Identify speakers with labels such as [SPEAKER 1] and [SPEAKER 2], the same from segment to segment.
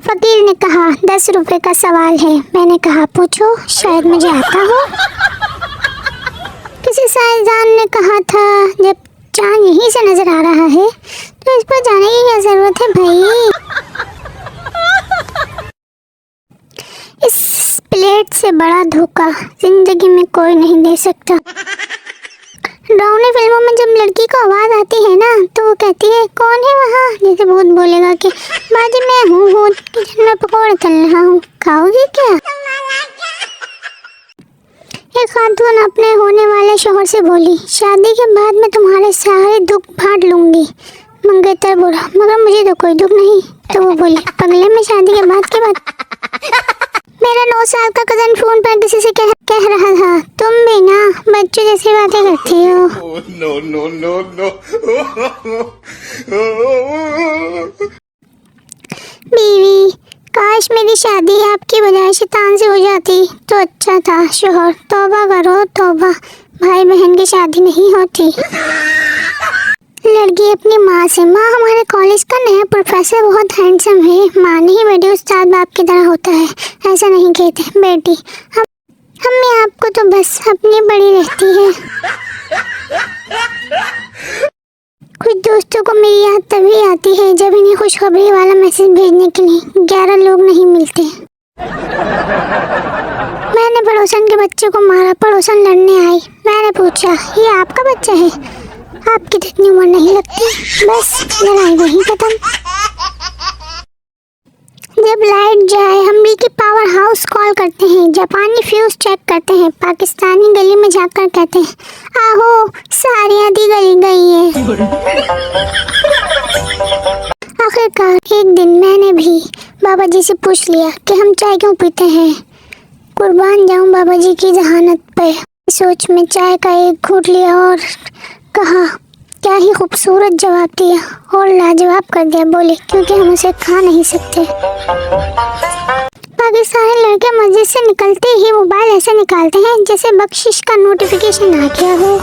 [SPEAKER 1] फकीर ने कहा 10 रुपए का सवाल है। मैंने कहा पूछो, शायद मुझे आता हो। किसी साइंसदान ने कहा था जब चांद यहीं से नजर आ रहा है तो इस पर जाने की क्या जरूरत है भाई। इस प्लेट से बड़ा धोखा जिंदगी में कोई नहीं दे सकता। डरावनी फिल्मों में जब लड़की को आवाज आती है ना तो वो कहती है कौन है वहाँ, जैसे भूत बोलेगा कि बाजी मैं हूँ भूत किचन में पकौड़े तल रहा हूँ, खाओगी क्या। एक खातून अपने होने वाले शौहर से बोली शादी के बाद मैं तुम्हारे सारे दुख बांट लूंगी। मंगेतर बोला मगर मुझे तो कोई दुख नहीं। तो वो बोली पगले में शादी के बाद की बात। मेरा 9 साल का कजन फोन पर किसी से कह रहा था तुम भी ना बच्चों जैसी बातें करती हो। बीवी काश मेरी शादी आपकी बजाय शैतान से हो जाती तो अच्छा था। शोहर तौबा करो तौबा, भाई बहन की शादी नहीं होती। लड़की अपनी माँ से माँ हमारे कॉलेज का नया प्रोफेसर बहुत हैंडसम है। माँ नहीं बेटी उस्ताद बाप की तरह होता है, ऐसा नहीं कहते बेटी। अम्मी आपको तो बस अपनी बड़ी रहती है। कुछ दोस्तों को मेरी याद तभी आती है जब इन्हें खुशखबरी वाला मैसेज भेजने के लिए 11 लोग नहीं मिलते। मैंने पड़ोसन के बच्चे को मारा, पड़ोसन लड़ने आई। मैंने पूछा ये आपका बच्चा है? आपकी तो इतनी उम्र नहीं लगती। बस लड़ाई वहीं खत्म। जब लाइट जाए हम की पावर हाउस कॉल करते हैं, जापानी फ्यूज चेक करते हैं, पाकिस्तानी गली में जाकर कहते हैं आहो सारी आधी गली गई है। आखिरकार एक दिन मैंने भी बाबा जी से पूछ लिया कि हम चाय क्यों पीते हैं। कुर्बान जाऊं बाबा जी की जहानत पे। सोच में चाय का एक घूंट लिया और कहा क्या ही खूबसूरत जवाब दिया और लाजवाब कर दिया। बोले क्योंकि हम उसे खा नहीं सकते। पाकिस्तानी लड़के मस्जिद से निकलते ही मोबाइल ऐसे निकालते हैं जैसे बख्शिश का नोटिफिकेशन आ गया हो।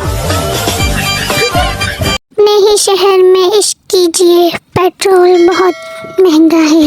[SPEAKER 1] अपने ही शहर में इश्क कीजिए, पेट्रोल बहुत महंगा है।